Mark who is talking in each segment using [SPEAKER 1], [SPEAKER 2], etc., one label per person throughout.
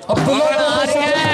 [SPEAKER 1] आ रही है।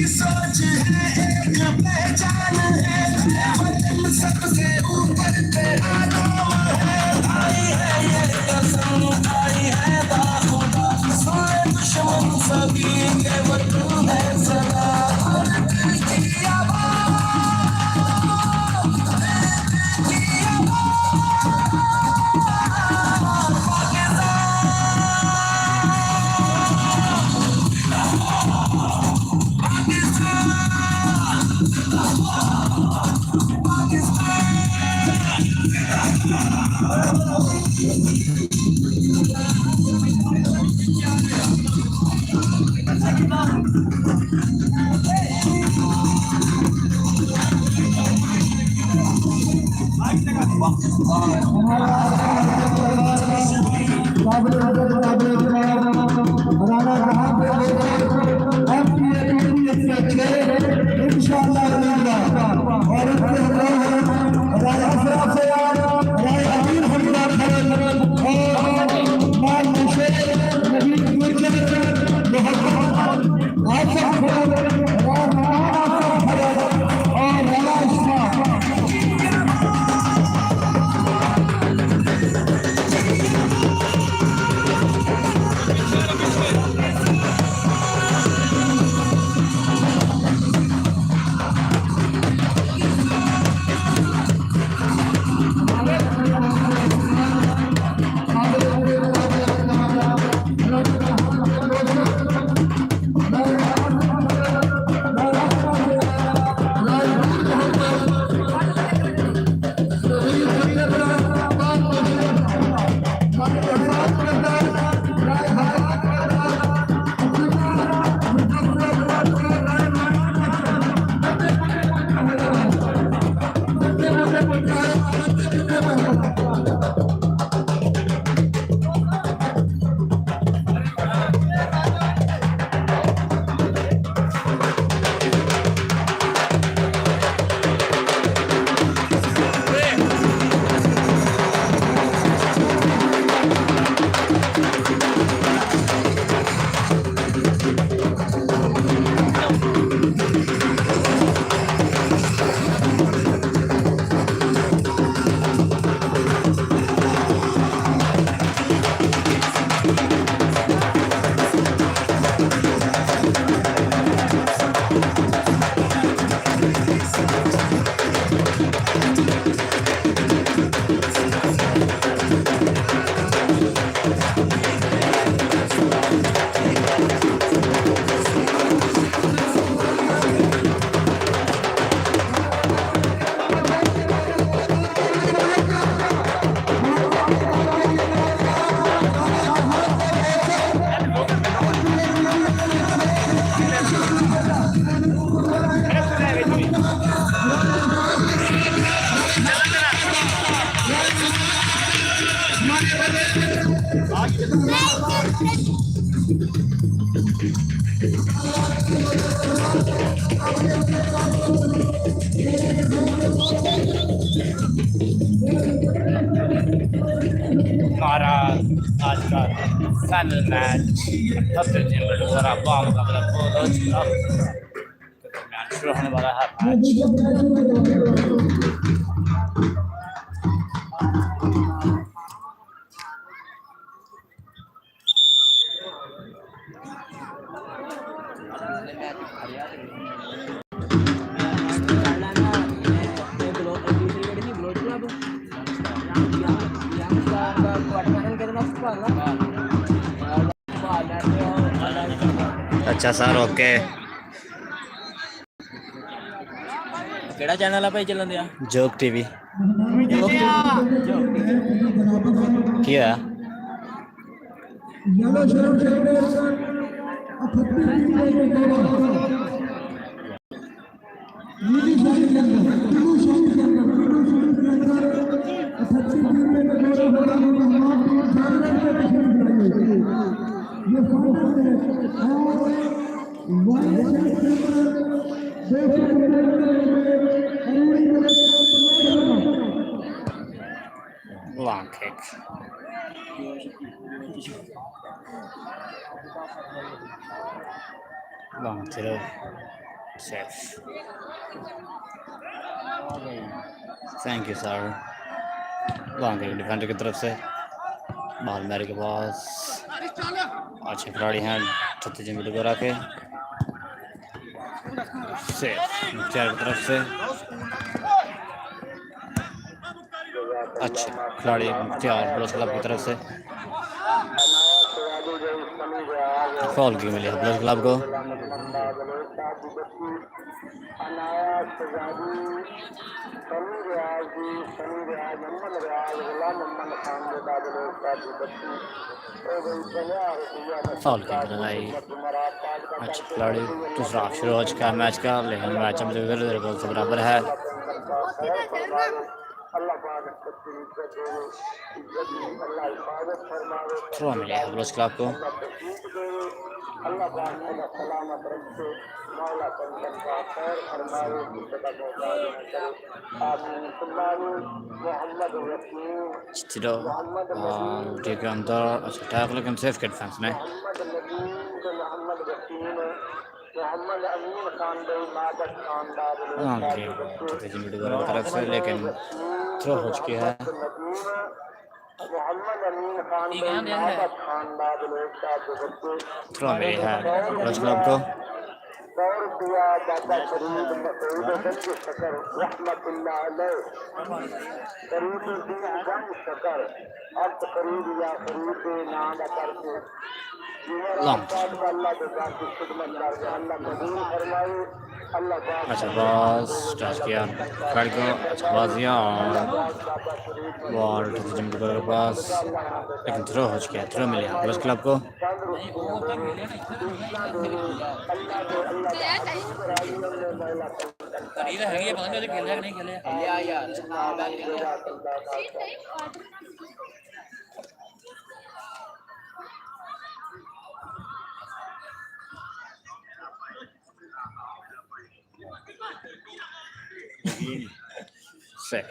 [SPEAKER 2] सोच है एक पहचान है वतन सबसे ऊपर तेरा नाम है आई है ये कसम आई है खुदा सारे दुश्मन सभी के वतन है सदा और दिल की आवाज़ Pakistan
[SPEAKER 3] Mara Ashar final match Haftajin Madura Bomb Kamala Polo match शुरू होने वाला है मैच
[SPEAKER 4] अच्छा सर ओके
[SPEAKER 5] ਕਿਹੜਾ ਚੈਨਲ ਆ ਭਾਈ ਚੱਲਣ ਦਿਆ
[SPEAKER 4] जोक टीवी क्या long kick long throw safe thank you sir long kick defender की तरफ से बॉल मेरे के पास अच्छे खिलाड़ी हैं छत्तीस जिम्मे को रखे सेफ मुख्तियार की तरफ से अच्छे खिलाड़ी मुख्तियार प्लस क्लब की तरफ से फॉल की मिली है प्लस क्लब को। फॉल की लगाई। अच्छा खिलाड़ी दूसरा हाफ शुरू हो चुका है मैच का, लेकिन मैच में इधर गोल से बराबर है। थ्रो मिले है प्लस क्लब को। ठीक है अंदर। अच्छा टैकल लेकिन सेफ के डिफेंस ने। ओके तरफ से लेकिन थ्रो हो चुकी है। थ्रो मिली है प्लस क्लब को। अच्छा बॉस टच किया खिलाड़ी को। अच्छा बॉस दिया और बॉल के पास, लेकिन थ्रो हो चुका है। थ्रो मिला प्लस क्लब को। से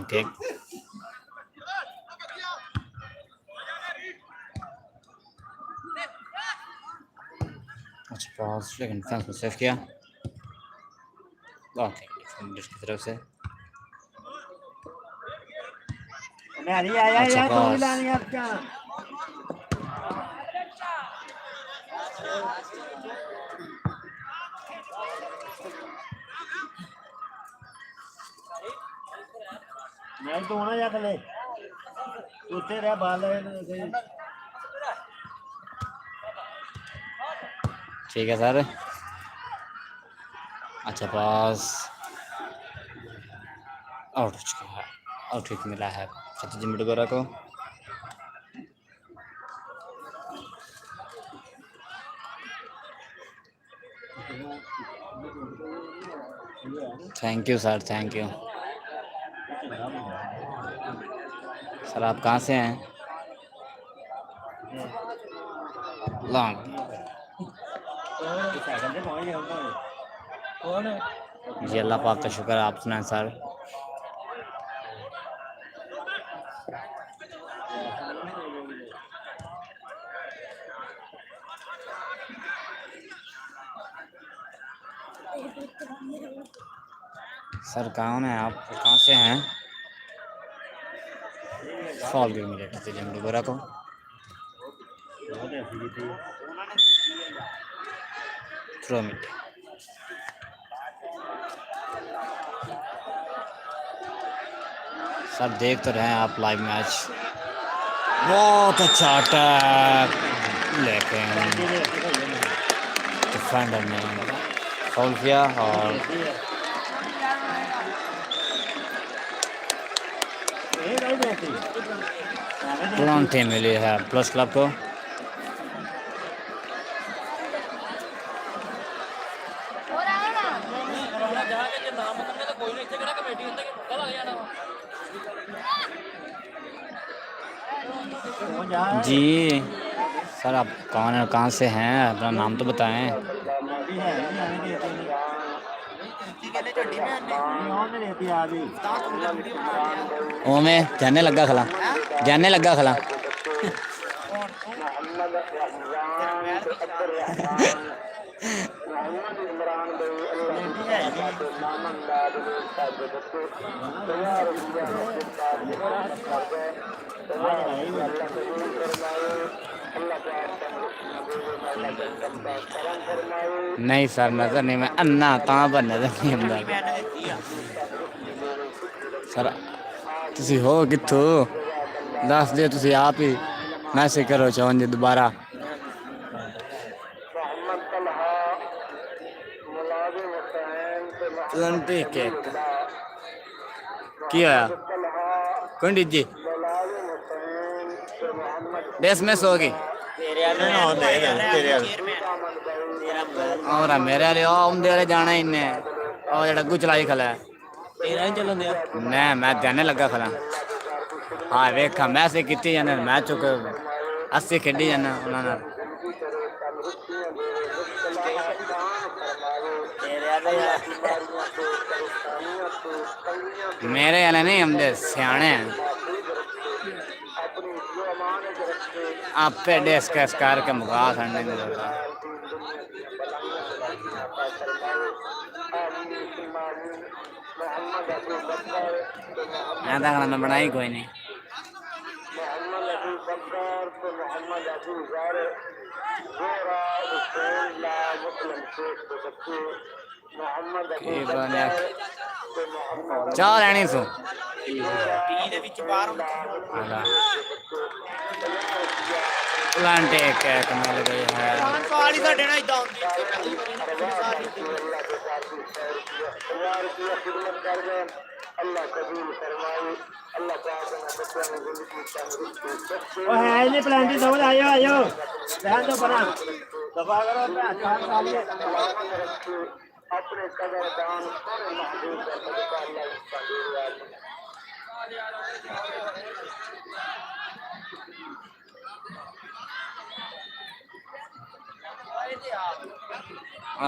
[SPEAKER 4] ठीक। अच्छा पास लेकिन डिफेंस में सेव किया। ओके डिफेंडर की तरफ से। अच्छा पास
[SPEAKER 1] नहीं तो होना जाता ले उठे रहा बाल
[SPEAKER 4] ठीक है सर। अच्छा पास आउट हो चुका है। आउट हिट मिला है सत्यजीत मिडगोरा को। Thank you sir, thank you sir. आप कहाँ से हैं? लॉन्ग। जी अल्लाह पाक का शुक्र, आप सुनाएं सर। सर कौन है आप, कहाँ से हैं? फॉल भी मिले थे जमडोगरा को। थ्रो मिले। सर देख तो रहे हैं आप लाइव मैच। बहुत अच्छा अटैक, लेकिन डिफेंडर ने फाउल किया और पेनल्टी मिली है प्लस क्लब को। जी सर आप कौन है, कहाँ से हैं, अपना नाम तो बताएं। ओमे जाने लगा खला, जाने लगा खला। नहीं सर नजर नहीं, मैं अन्ना ता पर नजर नहीं अंदर सर। ਤੁਸੀਂ ਹੋ ਕਿੱਥੋਂ ਦੱਸ ਦਿਓ ਤੁਸੀਂ ਆਪ ਹੀ ਮੈਸੇਜ ਕਰੋ ਚਾਹੋ ਜੀ ਦੁਬਾਰਾ प्लांटी केक क्या कौन जी बेस में सो गई और मेरे वाले आंदे वाले जाना इन्ने और जेड़ा गु चलाई खला है
[SPEAKER 5] ਤੇਰਾ ਹੀ ਚੱਲਣ ਦਿਆ
[SPEAKER 4] मैं ध्यान लगा खला हाँ वेखा मैसेज किती जाने मैं चुक 80 खेडी जाना उन्होंने मेरे वाले नहीं हमदे सियाने हैं आपे डिस्कस करके मुका करने की जरूरत है मैं बनाई कोई नहीं चाह लेनी सो प्लांटे केक मिल गई है
[SPEAKER 1] ਉਹ ਹੈ ਨਹੀਂ ਪਲਾਂਟੀ ਸਮਝ ਆਇਓ ਆਇਓ ਰਹਿਣ ਦੋ ਪਰਾਂ ਦਫਾ ਕਰੋ ਭੈਣ ਚਾਹ ਵਾਲੀ ਆਪਣੇ ਕਦਰਦਾਨ ਸਾਰੇ ਮਹਬੂਬ ਦਾ ਸਦਕਾ ਅੱਲਾਹ ਇਸका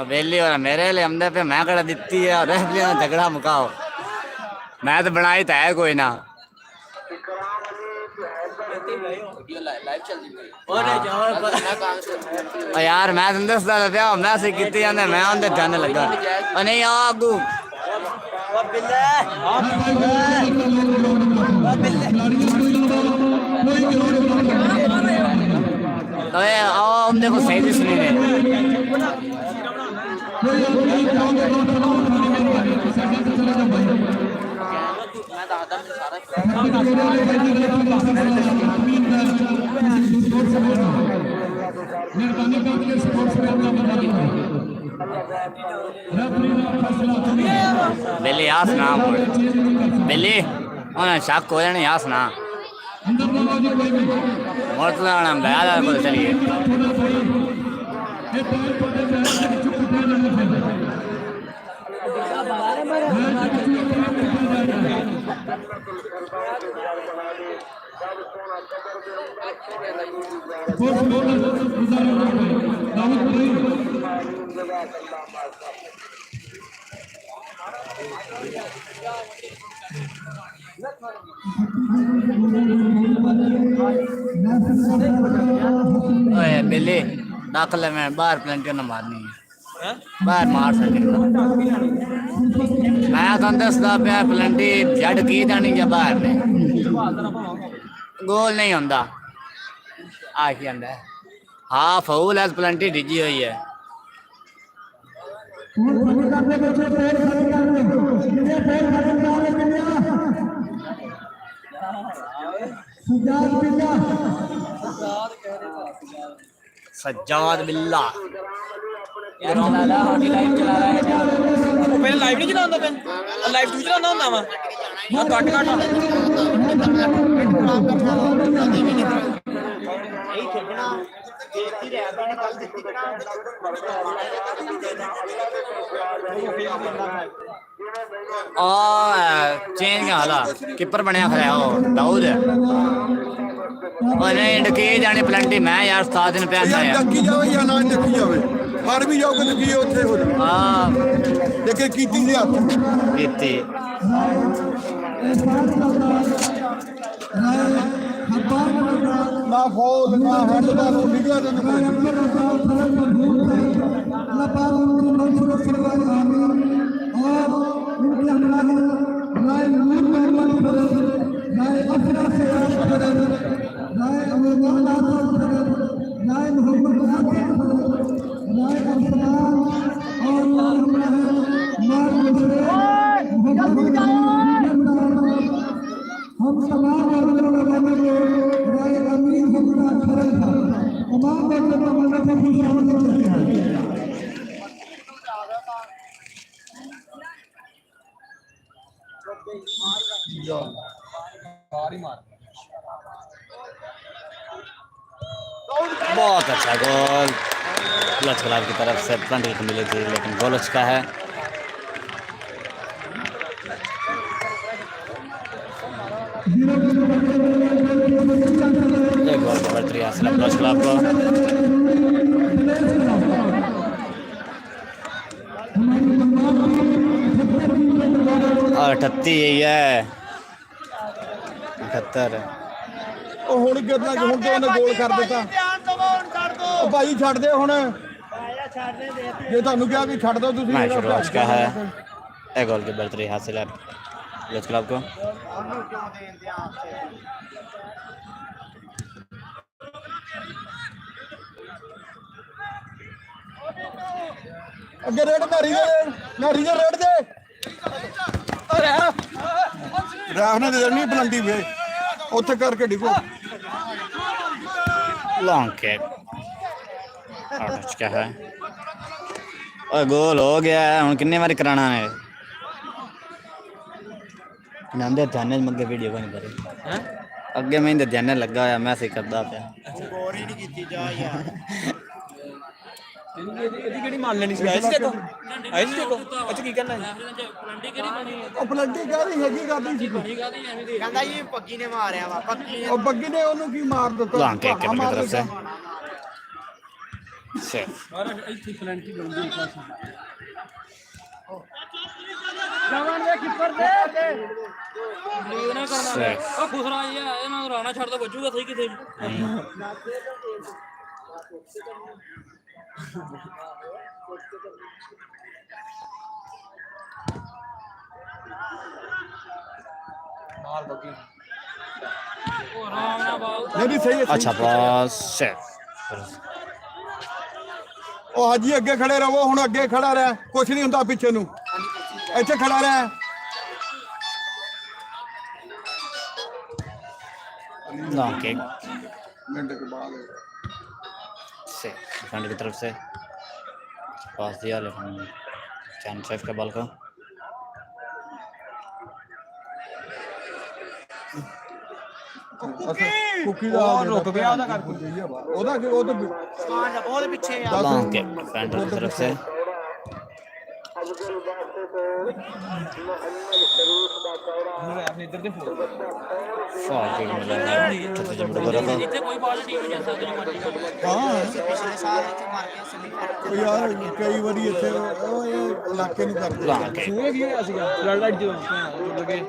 [SPEAKER 4] वेली और मेरे लिए हमने पे मैं कड़ा दिती है और झगड़ा मुकाओ मैं तो बनाई तो है कोई ना यार मैं तुम दसदा पिया मैं से किती जाने मैं उनदे जाने लगा नहीं आगू अरे आओ हम देखो सही भी सुनी है बिल्ली यास ना बिल्ली उन्हें शक हो जाने यास ना मोटला बैल बोल चलिए बिल्ली दाखिल में बाहर प्लेंटी न मारनी है बाहर मार सके मैं तो दसदा पे प्लेंटी जड़ की जानी या बाहर ने गोल नहीं होंदा आखी आंदा हाँ फाउल है प्लेंटी डिजी हुई है सज्जाद बिल्ला
[SPEAKER 5] ਪਹਿਲਾਂ ਲਾਈਵ ਨਹੀਂ ਚਲਾਉਂਦਾ ਪਿਆ ਲਾਈਵ ਤੂੰ ਚਲਾਉਂਦਾ ਹੁੰਦਾ ਵਾ ਆ ਕੱਟ ਕੱਟ
[SPEAKER 1] ਇਹ ਖੇਡਣਾ ਦੇਖਦੀ ਰਹਿ ਬਣ ਕੱਲ ਦਿੱਤੀ
[SPEAKER 4] चेंज क्या हाला किपर बनया खड़ा हो दाऊद और नहीं डके जाने प्लेंटी मैं यार 7 दिन पहन आया
[SPEAKER 6] ਡੱਕੀ ਜਾਵੇ ਜਾਂ ਨਾ ਡੱਕੀ ਜਾਵੇ ਫੜ ਵੀ ਜਾਓਗੇ ਲੱਗੀ ਉੱਥੇ ਹੋ ਜਾ
[SPEAKER 4] हां
[SPEAKER 6] ਦੇਖੇ ਕੀਤੀ ਦੇ ਹੱਥ
[SPEAKER 4] बीती
[SPEAKER 6] ਨਾ ਫੌਲ ਨਾ ਹੱਡ ਦਾ ਨਿਗਿਆ ਦੇ
[SPEAKER 4] बहुत अच्छा गोल लच क्लब की तरफ से पेनल्टी मिली थी लेकिन गोल अच्छा है। एक गोल की बढ़तरी हासिल है लच क्लब को। और 38 यही है 78
[SPEAKER 6] ਉਹ ਹੁਣ ਕਿਦਾਂ ਹੁਣ ਤੇ ਉਹਨੇ ਗੋਲ ਕਰ ਦਿੱਤਾ। ਉਹ ਭਾਈ ਛੱਡ ਦੇ ਹੁਣ ਜੇ ਤੁਹਾਨੂੰ ਕਿਹਾ ਕਿ ਛੱਡ ਦਿਓ ਤੁਸੀਂ।
[SPEAKER 4] मैच शुरू हो चुका है। एक गोल की बढ़तरी हासिल है लच क्लब को।
[SPEAKER 6] ਅੱਗੇ ਰੇਡ ਨਾਰੀ ਦੇ ਰੇਡ ਦੇ ਰਾਹ ਨੇ ਦੇ ਦੇਣੀ ਪਲੰਟੀ ਵੇ ਉੱਥੇ ਕਰਕੇ ਡਿੱਗੋ।
[SPEAKER 4] लॉन्ग किक आउट हो चुका है और गोल हो गया है। हुण किन्ने बारी कराना है नंदे ध्यान मगे वीडियो को नहीं करे अगे मैं इंदे ध्यान लगा होया मैं सही करदा पे
[SPEAKER 1] ਗੌਰ ਹੀ ਨਹੀਂ ਕੀਤੀ ਜਾ ਯਾਰ।
[SPEAKER 5] ਇਹਦੀ ਕਿਹੜੀ ਮੰਨ ਲੈਣੀ ਸੀ? ਆਈ ਸੀ ਦੇਖੋ ਅੱਛਾ ਕੀ ਕਰਨਾ ਹੈ?
[SPEAKER 6] ਉਹ ਪਲੰਟੀ ਕਾਹਦੀ ਹੈਗੀ ਕਰਦੀ ਸੀ
[SPEAKER 1] ਕਹਿੰਦਾ ਜੀ ਪੱਗੀ ਨੇ ਮਾਰਿਆ ਵਾ ਪੱਗੀ ਨੇ।
[SPEAKER 6] ਉਹ ਬੱਗੀ ਨੇ ਉਹਨੂੰ ਕੀ ਮਾਰ ਦਿੱਤਾ।
[SPEAKER 4] लॉन्ग किक की तरफ से सेफ सेफ
[SPEAKER 5] ਉਹ ਖੁਸਰਾ ਜੀ ਇਹਨਾਂ ਨੂੰ ਰਾਣਾ ਛੱਡ ਦੋ ਵੱਜੂਗਾ ਸਹੀ ਕਿਤੇ
[SPEAKER 6] ਨਹੀਂ ਸਹੀ ਹੈ।
[SPEAKER 4] अच्छा पास सेफ
[SPEAKER 6] ਉਹ ਹਾਜੀ ਅੱਗੇ ਖੜੇ ਰਹੋ ਹੁਣ ਅੱਗੇ ਖੜਾ ਰਹਿ ਕੁਛ ਨਹੀਂ ਹੁੰਦਾ ਪਿੱਛੇ ਨੂੰ ਇੱਥੇ ਖੜਾ ਰਹਿ।
[SPEAKER 4] लॉन्ग किक
[SPEAKER 6] ਮਿੰਟ ਕੇ ਬਾਅਦ
[SPEAKER 4] सेफ डिफेंडर की तरफ से पास दिया लेकिन चैन सेफ के बॉल को
[SPEAKER 6] ਕੁੱਕੀ ਦਾ ਰੁਕ ਗਿਆ ਉਹਦਾ ਕਰਕੇ ਉਹਦਾ ਕਿ ਉਹ ਤਾਂ
[SPEAKER 1] ਸਮਾਨ ਦਾ ਬਹੁਤ ਪਿੱਛੇ ਆ।
[SPEAKER 4] लॉन्ग किक डिफेंडर की तरफ से
[SPEAKER 5] ਆਪਣੇ ਇੱਧਰ ਦੇ ਫੋਨ
[SPEAKER 4] फॉल किक मिला है छोटे जमड़ को
[SPEAKER 5] ਇੱਥੇ ਕੋਈ ਬਾਲ ਟੀਮ ਨਹੀਂ ਜਾ ਸਕਦੀ ਮਰਜ਼ੀ ਕਰ
[SPEAKER 6] ਹਾਂ
[SPEAKER 1] ਪਿਛਲੇ ਸਾਲ ਇੱਥੇ ਮਾਰ ਗਿਆ ਸੈਮੀਫਾਈਨਲ
[SPEAKER 6] ਉਹ ਯਾਰ ਕਈ ਵਾਰੀ ਇੱਥੇ ਉਹ ਇਹ ਇਲਾਕੇ ਨੂੰ ਕਰਦੇ।
[SPEAKER 4] लॉन्ग किक
[SPEAKER 5] ਸੂਏ ਕੀ ਹੋਇਆ ਸੀਗਾ ਫਲੱਡ ਲਾਈਟ ਜੋ ਲੱਗੇ
[SPEAKER 4] लॉन्ग किक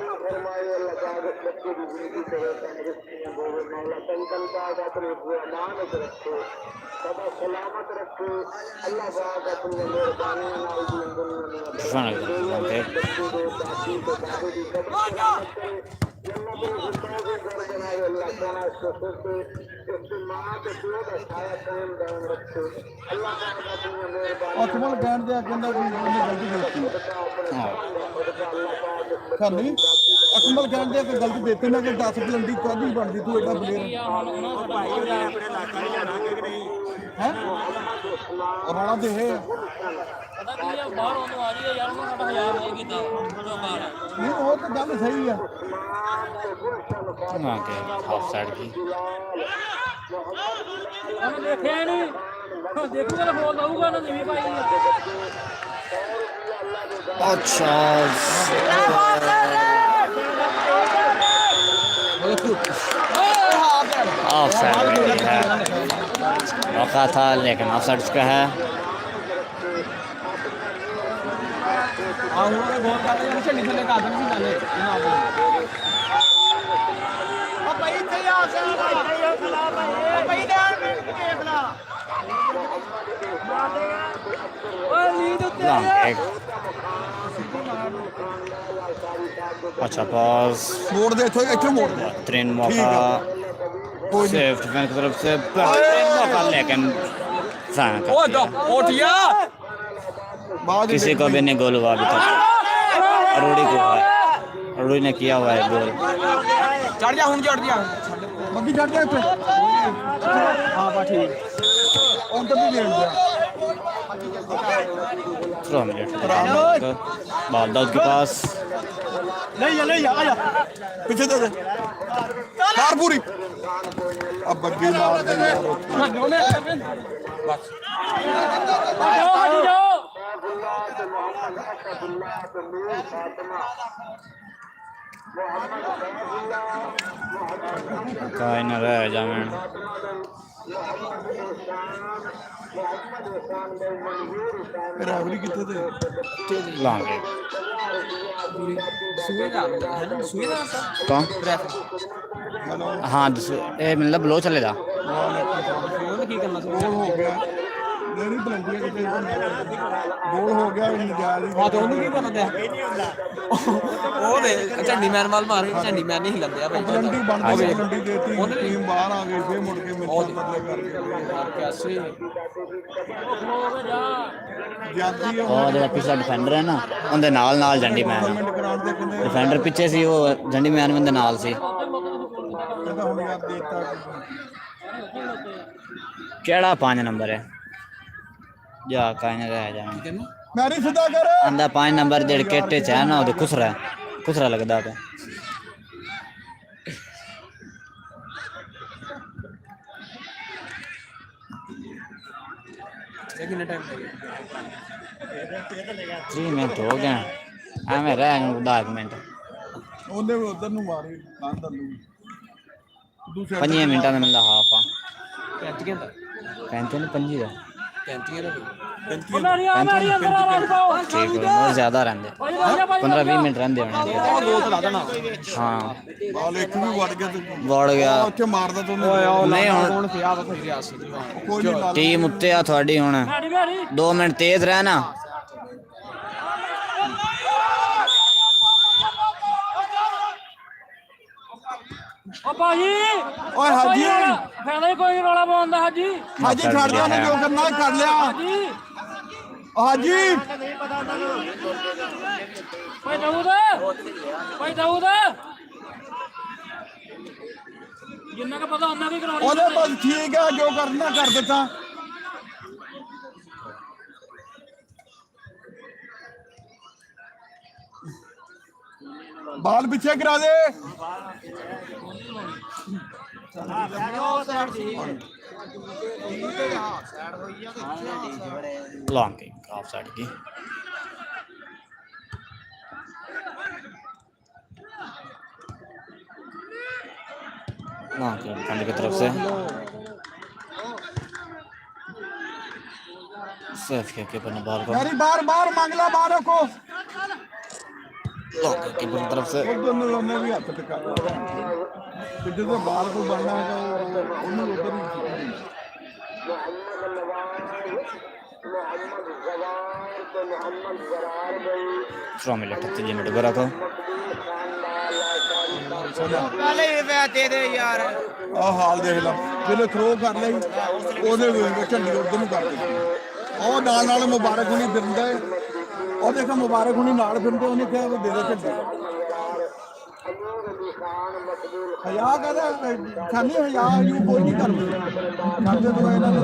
[SPEAKER 6] ਅਕਮਲ ਕਹਿਣ ਦੇ ਕਹਿੰਦਾ ਵੀ ਉਹਨੇ ਗਲਤੀ ਕੀਤੀ ਖਾਨੀ ਅਕਮਲ ਕਹਿਣ ਦੇ ਕਿ ਗਲਤੀ ਦੇਤੀ ਨਾ ਕਿ 10 ਪਲੰਟੀ ਕਾਦੀ ਬਣਦੀ ਤੂੰ ਐਡਾ ਪਲੇਅਰ
[SPEAKER 1] ਭਾਈ ਉਹਦਾ ਆਪਣੇ ਇਲਾਕਾ ਹੀ ਜਾਣਾਂਗੇ ਕਿ ਨਹੀਂ।
[SPEAKER 6] ਹੈ ਰੌਲਾ ਤੇ ਹੈ
[SPEAKER 5] ਪਤਾ ਕੀ ਆ ਬਾਹਰ ਉਹਨੂੰ ਆ ਰਹੀ ਯਾਰ ਉਹਨੂੰ ਸਾਡਾ 1000 ਨਹੀਂ ਕੀਤਾ ਜੋ ਬਾਹਰ
[SPEAKER 6] ਨਹੀਂ ਉਹ ਤਾਂ ਗੱਲ ਸਹੀ ਆ।
[SPEAKER 4] लॉन्ग किक ऑफ साइड की
[SPEAKER 5] ਉਹਨੇ ਦੇਖਿਆ ਹੀ ਨਹੀਂ ਦੇਖੂਗਾ ਤਾਂ ਫੋਨ ਲਾਊਗਾ ਨਾ ਜਿਵੇਂ ਭਾਈ
[SPEAKER 4] अच्छा ऑफ साइड है मौका था लेकिन ऑफ साइड का है।
[SPEAKER 5] ਆ ਹੁਣ ਉਹਨੇ ਬਹੁਤ ਕਰਦੇ ਜਾਂ ਛੱਡੀ ਥੱਲੇ ਕਰ ਦੇਣੀ ਸੀ ਨਾਲੇ ਇਹਨਾਂ ਆਪਣੇ
[SPEAKER 1] ਉਹ ਭਾਈ ਇੱਥੇ ਹੀ ਆ ਸਕਦਾ ਇੱਥੇ ਹੀ ਖਲਾ ਭਾਈ ਭਾਈ ਧਿਆਨ ਦੇਖ ਲਾ
[SPEAKER 5] ਓਏ ਲੀਡ ਉੱਤੇ
[SPEAKER 4] लॉन्ग किक अच्छा पास
[SPEAKER 6] ਮੋੜ ਦੇ ਇੱਥੇ ਮੋੜ ਦੇ
[SPEAKER 4] बेहतरीन मौका सेफ डिफेंस की तरफ से बेहतरीन मौका लेकिन फाइन
[SPEAKER 5] ਓ
[SPEAKER 4] कर दिया।
[SPEAKER 5] ਉੱਠਿਆ
[SPEAKER 6] ਬਾਅਦ
[SPEAKER 4] किसी को भी नहीं गोल हुआ अभी तक अरोड़ी को हुआ है अरोड़ी ने किया हुआ है गोल।
[SPEAKER 5] ਚੜ ਜਾ ਹੁਣ ਚੜ ਜਾ
[SPEAKER 6] ਬੱਗੀ ਚੜ ਗਿਆ ਇੱਥੇ
[SPEAKER 5] ਹਾਂ ਬਾ ਠੀਕ
[SPEAKER 6] ਹੁਣ ਤਾਂ ਵੀ ਦੇਣ ਦਿਆ।
[SPEAKER 4] थ्रो मिनट बॉल दाऊद के पास
[SPEAKER 6] ले जा आ जा पीछे दे कार पूरी अब बग्गी मार दे बस
[SPEAKER 4] काई न रह जावन
[SPEAKER 6] रावरी कितने थे
[SPEAKER 4] लांगे
[SPEAKER 5] ਸੂਏ ਦਾ ਹੈ ਨਾ ਸੂਏ ਦਾ
[SPEAKER 4] कौन
[SPEAKER 6] हेलो
[SPEAKER 4] हाँ ये मतलब लो चलेगा
[SPEAKER 5] ਉਹਨੇ ਕੀ ਕਰਨਾ ਸੀ
[SPEAKER 6] गोल हो गया नहीं बलंदियां कितने गोल हो गया नजायज
[SPEAKER 5] ਹਾਂ ਤੇ ਉਹਨੂੰ ਕੀ ਪਤਾ ਤੇ ਉਹ ਦੇ ਝੰਡੀ ਮੈਨ ਵੱਲ ਮਾਰ ਕੇ ਝੰਡੀ ਮੈਨ ਨਹੀਂ ਹਿਲੰਦੇ ਆ ਭਾਈ
[SPEAKER 6] बलंदी बन गई बलंदी देती टीम बाहर आ गई फिर मुड़ के मिलता बदले करके
[SPEAKER 5] ਕੈਸੇ
[SPEAKER 6] जाती है
[SPEAKER 4] और जो पिछला डिफेंडर है ना उनके नाल झंडी मैन
[SPEAKER 6] कमेंट कराउंड दे कहंदे
[SPEAKER 4] डिफेंडर पीछे सी वो झंडी मैन भी उनके नाल सी
[SPEAKER 6] कहंदा हुन यार देता
[SPEAKER 4] केड़ा 5 नंबर है जा काई न रह जावन
[SPEAKER 6] मैरी सीधा कर
[SPEAKER 4] आंदा 5 नंबर जेड़ केटे च है ना वो खुसरा लगदा पे
[SPEAKER 5] ਕਿੰਨਾ ਟਾਈਮ ਲੱਗਿਆ
[SPEAKER 4] 3 मिनट हो गए एवें रह गए 10 मिनट
[SPEAKER 6] ਉਹਨੇ ਉਧਰ ਨੂੰ ਮਾਰੀ ਅੰਦਰ ਨੂੰ ਦੂਸਰੇ
[SPEAKER 4] 5 मिनटा में मतलब हाफ आ
[SPEAKER 5] 35 ਦਾ
[SPEAKER 4] 35 25 ਦਾ
[SPEAKER 5] 35 ਦਾ
[SPEAKER 4] ठीक है और ज्यादा रहंदे 15-20 मिनट रहंदे होने
[SPEAKER 5] ਉਹ ਦੋ ਤਾਂ ਲਾ ਦੇਣਾ
[SPEAKER 4] हाँ
[SPEAKER 6] ਬਾਲ ਇੱਕ ਵੀ ਵੜ ਗਿਆ ਤੇ
[SPEAKER 4] वड़ गया
[SPEAKER 6] ਉੱਥੇ ਮਾਰਦਾ ਤਾਂ ਉਹਨੇ
[SPEAKER 4] नहीं हुण
[SPEAKER 5] ਹੁਣ ਪਿਆ ਵਾ ਫਿਰ ਗਿਆ ਸੀ
[SPEAKER 6] ਕੋਈ ਨਹੀਂ ਲਾ
[SPEAKER 4] टीम उत्ते आ थोड़ी हुण 2 मिनट तेज रहना
[SPEAKER 1] ਓ ਭਾਜੀ
[SPEAKER 6] ਓਏ ਹਾਜੀ
[SPEAKER 1] ਫਾਇਦਾ ਹੀ ਕੋਈ ਰੌਲਾ ਪਾਉਂਦਾ ਹਾਜੀ
[SPEAKER 6] ਹਾਜੀ ਛੱਡ ਦਿਆ ਨੇ ਜੋ ਕਰਨਾ ਕਰ ਲਿਆ ਹਾਜੀ
[SPEAKER 1] ਨਹੀਂ ਪਤਾ ਉਹਨਾਂ ਨੂੰ ਭਾਈ ਦਾਊਦ ਜਿੰਨਾ ਕੁ ਪਤਾ ਉਹਨਾਂ ਕੀ ਕਰਾਉਣੀ
[SPEAKER 6] ਉਹਨੇ ਬਸ ਠੀਕ ਆ ਜੋ ਕਰਨਾ ਕਰ ਦਿੱਤਾ ਬਾਲ ਪਿੱਛੇ ਕਰਾ ਦੇ
[SPEAKER 4] लॉन्ग किक ऑफ साइड की लॉन्ग किक फ्रंट की तरफ से सेफ किया कीपर ने बॉल को
[SPEAKER 6] यारी बार बार मांगला बारों को
[SPEAKER 4] लॉन्ग किक कीपर की तरफ से
[SPEAKER 6] दोनों ने भी हाथ टिका ਜਦੋਂ ਬਾਲ ਕੋਈ ਬਣਨਾ ਹੈਗਾ ਉਹਨੂੰ ਉਧਰ ਹੀ
[SPEAKER 4] थ्रो मिला 38 मिनट बरा को
[SPEAKER 6] ਆਹ ਹਾਲ ਦੇਖ ਲਾ ਜਿਹਨੇ ਥਰੋ ਕਰ ਲਈ ਉਹਨੇ ਝੰਡੀ ਉਧਰ ਨੂੰ ਕਰ ਦਿੱਤੀ ਉਹ ਨਾਲ ਮੁਬਾਰਕ ਹੁਣੀ ਫਿਰਦਾ ਹੈ ਉਹ ਦੇਖੋ ਮੁਬਾਰਕ ਹੁਣੀ ਨਾਲ ਫਿਰਦੇ ਉਹਨੇ ਕਿਹਾ ਵੀ ਦੇ ਦੇ ਝੰਡੀ ਹਯਾ ਕਹਦਾ ਖਾਨੀ ਹਯਾ ਯੂ ਕੋਈ ਨਹੀਂ ਕਰਦੇ ਕਰਦੇ ਤੋਂ ਇਹਨਾਂ ਨੂੰ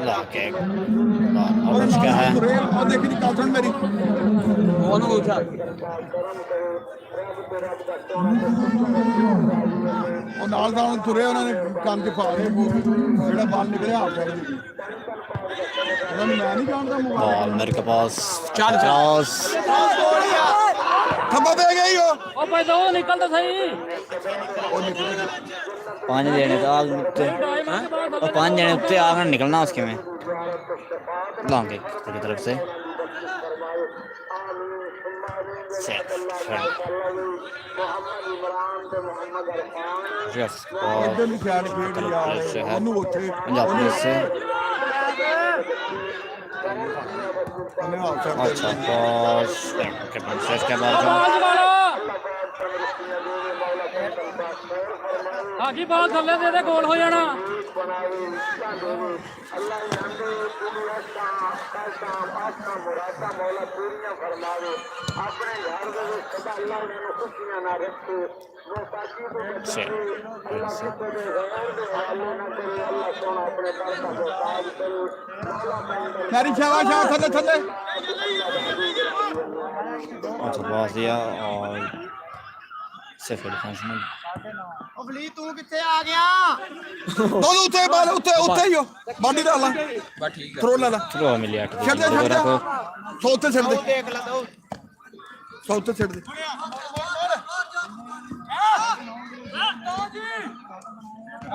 [SPEAKER 4] लॉन्ग किक और इसका है
[SPEAKER 6] ਉਹ ਦੇਖੀ ਦੀ ਗੱਲ ਸੁਣ ਮੇਰੀ
[SPEAKER 5] ਉਹਨੂੰ ਉਠਾ
[SPEAKER 6] ਉਹ ਨਾਲ ਤੁਰੇ ਉਹਨਾਂ ਨੇ ਕੰਨ 'ਚ ਪਾ ਲਏ ਜਿਹੜਾ ਬਾਲ ਨਿਕਲਿਆ ਆਪ ਕਰ ਦਿੱਤੀ ਉਹਨਾਂ ਨੂੰ ਮੈਂ ਨਹੀਂ ਜਾਣਦਾ ਮੁਬਾਰਕ
[SPEAKER 4] बॉल मेरे के पास क्रॉस
[SPEAKER 6] ਖੱਬਾ ਪੈ ਗਈ ਉਹ
[SPEAKER 1] ਓ ਭਾਈ ਦਾਊਦ ਨਿਕਲ ਤਾਂ ਸਹੀ
[SPEAKER 4] 5 जने तो आग उत्ते और 5 जने उत्ते आग ना निकलना उसके में लॉन्ग किक की तरफ से यस
[SPEAKER 6] ਇੱਧਰ ਨੂੰ ਖਿਆਲ ਖੇਡ ਯਾਰ ਉਹਨੂੰ ਉੱਥੇ
[SPEAKER 4] पंजाबी से
[SPEAKER 6] ਉਹਨੇ ਹਾਲ ਕਰ
[SPEAKER 4] अच्छा क्रॉस कितना से इसके बाद
[SPEAKER 1] ਹਾਜੀ ਬਾਲ ਥੱਲੇ ਦੇ ਦੇ ਗੋਲ ਹੋ ਜਾਣਾ
[SPEAKER 6] ਮੇਰੀ ਸ਼ਾਬਾਸ਼ ਥੱਲੇ ਥੱਲੇ
[SPEAKER 4] अच्छा पास दिया और सिर्फ डिफेंस में
[SPEAKER 5] ਅਫਲੀ ਤੂੰ ਕਿੱਥੇ ਆ ਗਿਆ
[SPEAKER 6] ਦੋ ਉੱਤੇ ਬਾਲ ਉੱਤੇ ਹੀ ਹੋ ਬਾਡੀ ਦਾ ਲਾ
[SPEAKER 5] ਬਸ ਠੀਕ
[SPEAKER 6] ਥਰੋ ਲੈ ਲਾ
[SPEAKER 4] थ्रो मिली 8
[SPEAKER 6] ਛੱਡ ਦੇ ਛੱਡ ਦੇ ਸੌ ਉੱਤੇ ਛੱਡ ਦੇ
[SPEAKER 5] ਦੇਖ ਲੈ ਦੋ
[SPEAKER 6] ਸੌ ਉੱਤੇ ਛੱਡ ਦੇ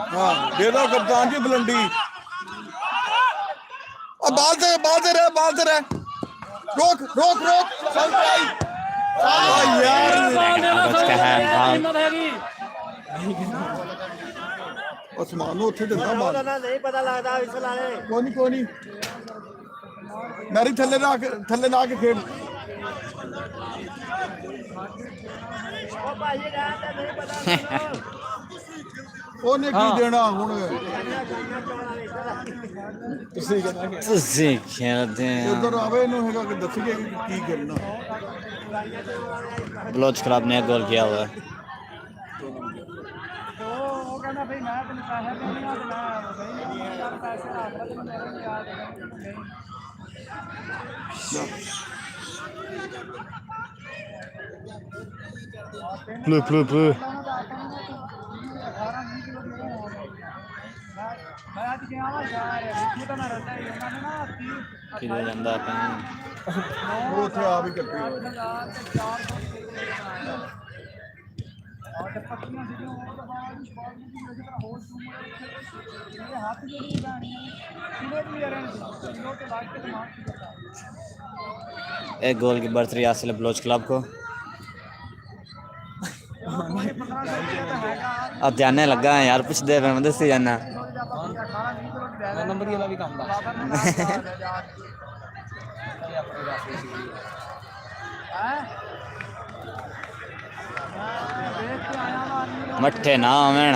[SPEAKER 6] ਹਾਂ ਦੇ ਦੋ ਕਪਤਾਨ ਜੀ ਬਲੰਡੀ ਆ ਬਾਲ ਤੇ ਰਹਿ ਰੋਕ ਸੰਤਾਈ ਆ ਯਾਰ
[SPEAKER 4] बच का है बाल
[SPEAKER 6] ਉਸਮਾਨ ਨੂੰ ਉੱਥੇ ਦਿੰਦਾ ਬਾਲ
[SPEAKER 1] ਉਹਦਾ ਨਹੀਂ ਪਤਾ ਲੱਗਦਾ ਇਸ ਲਾਲੇ
[SPEAKER 6] ਕੋਈ ਨਹੀਂ ਮੈਰੀ ਥੱਲੇ ਲਾ ਕੇ ਖੇਡ
[SPEAKER 1] ਉਹ ਭਾਈ ਰਹਿਣ ਤੇ ਨਹੀਂ ਪਤਾ
[SPEAKER 6] ਉਹਨੇ ਕੀ ਦੇਣਾ ਹੁਣ
[SPEAKER 5] ਤੁਸੀਂ ਕਹਿੰਦਾ ਕਿ
[SPEAKER 4] तुझे खेलते हैं
[SPEAKER 6] ਉਧਰ ਆਵੇ ਇਹਨੂੰ ਹੈਗਾ ਕਿ ਦੱਸੀਏ ਕਿ ਕੀ ਕਰਨਾ
[SPEAKER 4] बलोच क्लब ने एक गोल किया हुआ है
[SPEAKER 1] ਉਹ ਕਹਿੰਦਾ ਭਈ ਮੈਂ ਤੈਨੂੰ ਪੈਸੇ ਦੇਣੇ ਆ ਤੇ ਮੈਂ ਬਈ ਯਾਰ ਪੈਸੇ ਰੱਖ ਲੈ ਤੈਨੂੰ ਮੇਰੇ ਨਹੀਂ ਯਾਦ
[SPEAKER 4] प्लू
[SPEAKER 1] ਮੈਂ ਅੱਜ ਗਿਆ ਵਾ ਯਾਰ ਦੇਖੀ ਤਾਂ ਨਾ ਰਹਿੰਦਾ ਇਹਨਾਂ ਨੇ ਨਾ 30
[SPEAKER 4] किधर जाता है
[SPEAKER 6] ਉਹ ਉੱਥੇ ਆਪ ਹੀ ਕੱਟੇ ਹੋਏ
[SPEAKER 1] और जब पत्तियां सीधी होने के बाद इस बॉल में भी मेरी तरह होश मेरे हाथ में नहीं जानी किलो क्लियर है किलो के बाद के दिमाग की करता
[SPEAKER 4] एक गोल की बढ़तरी हासिल है बलोच क्लब को अब जाने लगा है यार कुछ देर में मदद से जाना
[SPEAKER 5] ਨੰਬਰ ਵਾਲਾ ਵੀ ਕੰਮ ਦਾ
[SPEAKER 4] मट्ठे ना आवेण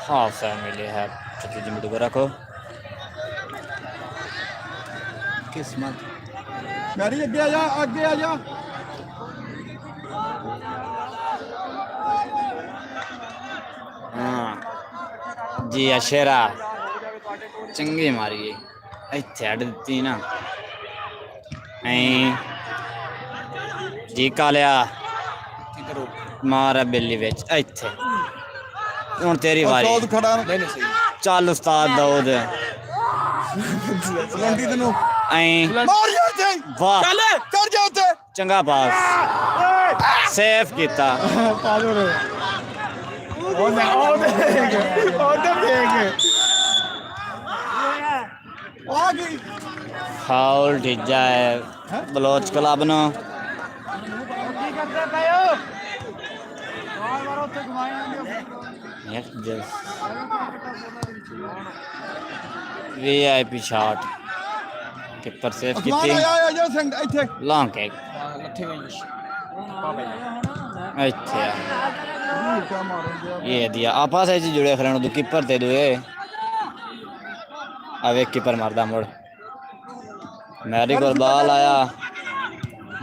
[SPEAKER 4] हाफ टाइम मिले है छत्तीस मिनट को रखो किस्मत
[SPEAKER 6] ਮੈਰੀ ਅੱਗੇ ਆ ਜਾ
[SPEAKER 4] हाँ जी अशेरा चंगी मारी इत्थे अड़ दी ना जी कालिया मारा बिल्ली बिच इत्थे हुण तेरी वारी
[SPEAKER 6] ਸੌਦ ਖੜਾ
[SPEAKER 4] चल उस्ताद दाऊद
[SPEAKER 6] ਬਲੰਡੀ ਤੈਨੂੰ
[SPEAKER 4] ऐं
[SPEAKER 6] ਮਾਰ ਯਾਰ ਤੇ
[SPEAKER 4] वाह
[SPEAKER 6] ਚੜ ਜਾ ਉੱਤੇ
[SPEAKER 4] चंगा पास सेफ कीता
[SPEAKER 6] ਆ ਗਈ
[SPEAKER 4] फाउल ढिजा है बलोच क्लब नो
[SPEAKER 1] की करते भयो बार ਉੱਤੇ घुमाएंगे
[SPEAKER 4] VIP shot कीपर सेफ
[SPEAKER 6] ਅਸਮਾਨ
[SPEAKER 4] कीती
[SPEAKER 6] ਆ ਜਾ ਸੰਗ ਇੱਥੇ
[SPEAKER 4] लॉन्ग किक
[SPEAKER 5] ਲੱਠੇ ਗਈ
[SPEAKER 4] इत्थे
[SPEAKER 6] ਕਿਆ ਮਾਰਨ ਗਿਆ
[SPEAKER 4] ये दिया आपस में जुड़े खड़े दो कीपर ते दुए अब एक कीपर मारदा मुड़ मेरी को बॉल आया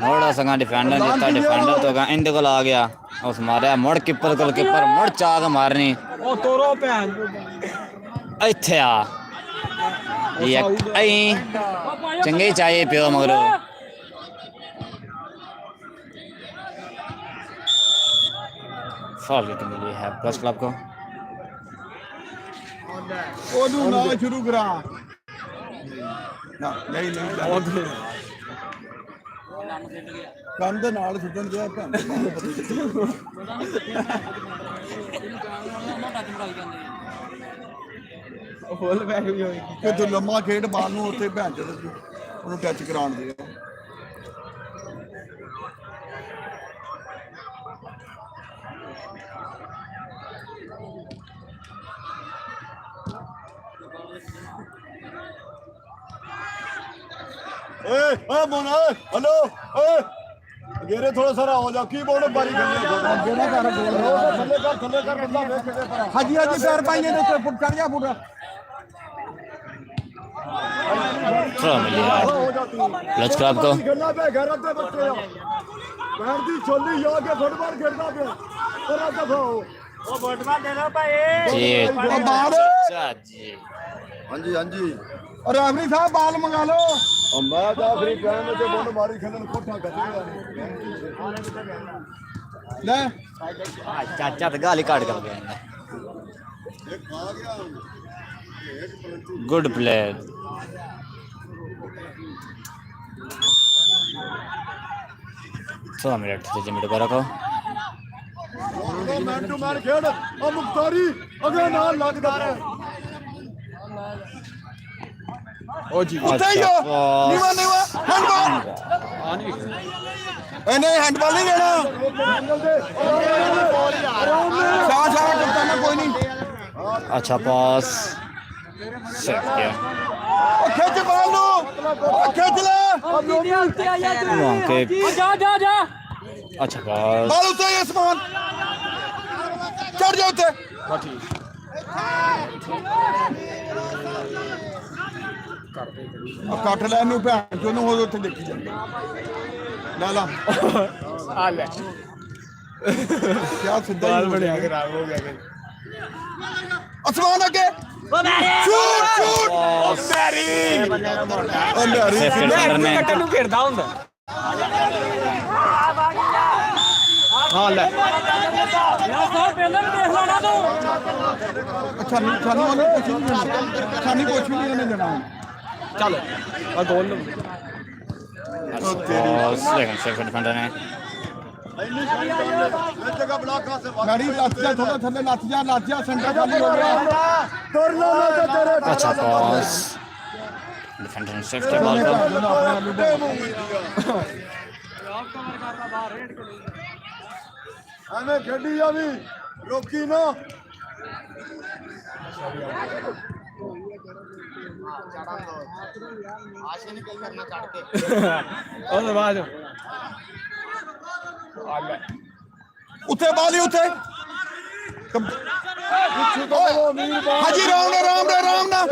[SPEAKER 4] मोड़ा संगा डिफेंडर जीता डिफेंडर तो इंदे को आ गया उस मारा मुड़ कीपर मुड़ चाक मारनी
[SPEAKER 5] ਉਹ ਤੋਰੋ ਭੈਣ
[SPEAKER 4] इत्थे आ ये चंगे चाहिए पियो मगर फॉल किक मिली है प्लस क्लब को
[SPEAKER 6] ਉਹਨੂੰ ਨਾ ਸ਼ੁਰੂ ਕਰਾ ਨਾ ਨਹੀਂ ਕੰਨ ਦੇ ਨਾਲ ਸੁੱਟਣ ਦਿਆ ਭੈਣ
[SPEAKER 5] ਫੁੱਲ ਬੈਕ ਵੀ ਹੋਈ
[SPEAKER 6] ਕਿ ਤੂੰ ਲੰਮਾ ਖੇਡ ਬਾਲ ਨੂੰ ਉੱਥੇ ਭੈਣ ਚੋਦ ਉਹਨੂੰ ਟੱਚ ਕਰਾਉਣ ਦੇ ਓਏ ਮੋਨਾ ਹਲੋ ਓਏ ਗੇਰੇ ਥੋੜਾ ਸਾਰਾ ਹੋ ਜਾ ਕੀ ਬੋਲ ਬਾਰੀ ਖੇਡਿਆ ਜਿਹੜਾ ਕਰ ਬੋਲ ਥੱਲੇ ਕਰ ਬੰਦਾ ਵੇਖ ਕਿਤੇ ਪਰ ਹਾਜੀ ਪੈਰ ਪਾਈਏ ਨੇ ਉੱਤੇ ਚੜ ਜਾ ਪੁੱਟਾ
[SPEAKER 4] थ्रो मिली है प्लस क्लब को
[SPEAKER 6] खेलना पे घर आते बच्चे पैर दी छोली या के फुटबॉल खेलना पे और दफा हो
[SPEAKER 1] ਉਹ ਫੁੱਟਬਾਲ ਦੇ ਲੋ ਭਾਈ
[SPEAKER 4] जी
[SPEAKER 6] ਬਾਹਰ
[SPEAKER 4] अच्छा जी
[SPEAKER 6] ਹਾਂਜੀ और रेफरी साहब बाल मंगा लो मैं तो आखिरी टाइम में जो बोल मारी खेलन कोठा कटेगा ले
[SPEAKER 4] चाचा तो गाली काट कर गया गुड प्लेयर 16 मिनट से जिम्मे दोबारा को
[SPEAKER 6] मैन टू मैन खेड और मुख्तारी अगे नाल लगदा है ओ जी
[SPEAKER 4] अच्छा
[SPEAKER 6] नीवा नीवा हैंडबॉल नहीं हैंडबॉल नहीं लेना साथ साथ कप्तान कोई नहीं
[SPEAKER 4] अच्छा पास सेट किया
[SPEAKER 6] खिंच बॉल नो खिंच ले
[SPEAKER 4] लॉन्ग किक
[SPEAKER 1] जा जा जा
[SPEAKER 4] अच्छा पास
[SPEAKER 6] बॉल उते आसमान चढ़ जा उते ਕੱਟ ਲੈ ਨੂੰ ਭੈਣ ਚੋਂ ਨੂੰ ਉਹ ਉੱਥੇ ਦੇਖੀ ਜਾਂਦੇ ਲੈ ਲਾ
[SPEAKER 5] ਆ ਲੈ
[SPEAKER 6] ਕਿਆ ਸਿੱਧਾ
[SPEAKER 5] ਬਾਲ
[SPEAKER 6] ਹੀ
[SPEAKER 5] ਬਣਿਆ ਖਰਾਬ ਹੋ ਗਿਆ
[SPEAKER 6] ਅਸਮਾਨ ਅੱਗੇ ਸ਼ੂਟ ਸ਼ੂਟ
[SPEAKER 4] सेफ डिफेंडर ने
[SPEAKER 5] ਕੱਟਣ ਨੂੰ ਘਿਰਦਾ ਹੁੰਦਾ ਹਾਂ ਲੈ
[SPEAKER 6] ਅੱਛਾ ਨਹੀਂ ਸਾਨੂੰ ਉਹਨੇ ਕੁਛ ਨਹੀਂ ਦੇਣਾ ਸਾਨੂੰ ਕੁਛ ਵੀ ਨਹੀਂ ਉਹਨੇ ਦੇਣਾ
[SPEAKER 5] ਚੱਲ ਆ ਗੋਲ ਨੂੰ
[SPEAKER 4] पास लेकिन सेफ डिफेंडर ने
[SPEAKER 6] ਗਾੜੀ ਲੱਤ ਜਾ ਥੋੜਾ ਥੱਲੇ ਲੱਤ ਜਾ ਸੈਂਟਰ ਖਾਲੀ ਹੋ ਗਿਆ ਤੁਰ ਲੋ ਨਾ ਤੇਰੇ
[SPEAKER 4] अच्छा पास डिफेंडर ने सेफ किया बॉल को
[SPEAKER 6] ਐਵੇਂ ਖੇਡੀ ਜਾਵੀ ਰੋਕੀ ਨਾ
[SPEAKER 5] ਉਹਦੇ ਬਾਅਦ
[SPEAKER 6] ਉੱਥੇ ਬਾਲੀ ਉੱਥੇ ਹਾਜੀ ਰਾਮ ਨਾ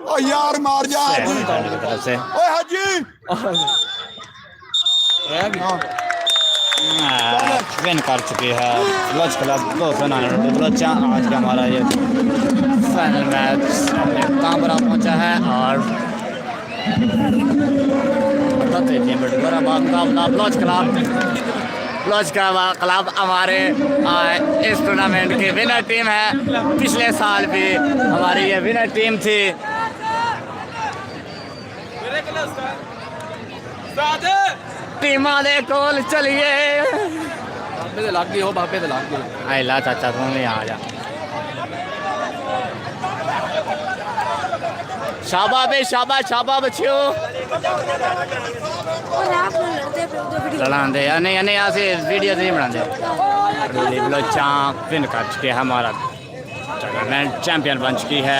[SPEAKER 6] ਓ ਯਾਰ ਮਾਰ ਜਾ
[SPEAKER 4] सेफ डिफेंडर की तरफ से
[SPEAKER 6] ਓਏ ਹਾਜੀ
[SPEAKER 5] ਰਹਿ ਗਿਆ
[SPEAKER 4] विन कर चुकी है ब्लच क्लब 299 ब्लचा आज का हमारा ये फाइनल मैच अपने काम पर पहुंचा है और ब्लच क्लब हमारे इस टूर्नामेंट की विनर टीम है पिछले साल भी हमारी ये विनर टीम थी टीमा दे कोल चलिए
[SPEAKER 5] ਬਾਬੇ ਦੇ ਲੱਗ ਗਈ ਉਹ ਬਾਬੇ ਦੇ ਲੱਗ ਗਈ
[SPEAKER 4] आई ला चाचा तुम भी आ जा शाबा बच्चियों लड़ाते या नहीं ऐसे वीडियो नहीं बनाते बलोचा विन कर चुके हैं हमारा टूर्नामेंट चैंपियन बन चुकी है